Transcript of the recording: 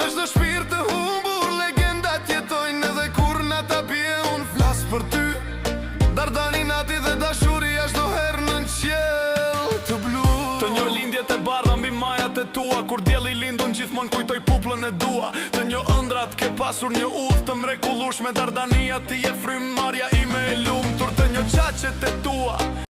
Për çdo shpirt të humbur legendat jetojnë, edhe kur nata bie unë flas për ty. Dardani nati dhe dashuria çdo herë në qiell të blu. Të një lindjet e bardha mbi majat e tua, kur dielli lindun gjithmonë kujtoj puplën e dua. Të një ëndrat ke pasur një udhë të mrekullueshme, Dardania ti je frymëmarrja ime e lumtur. Të një çaqet e tua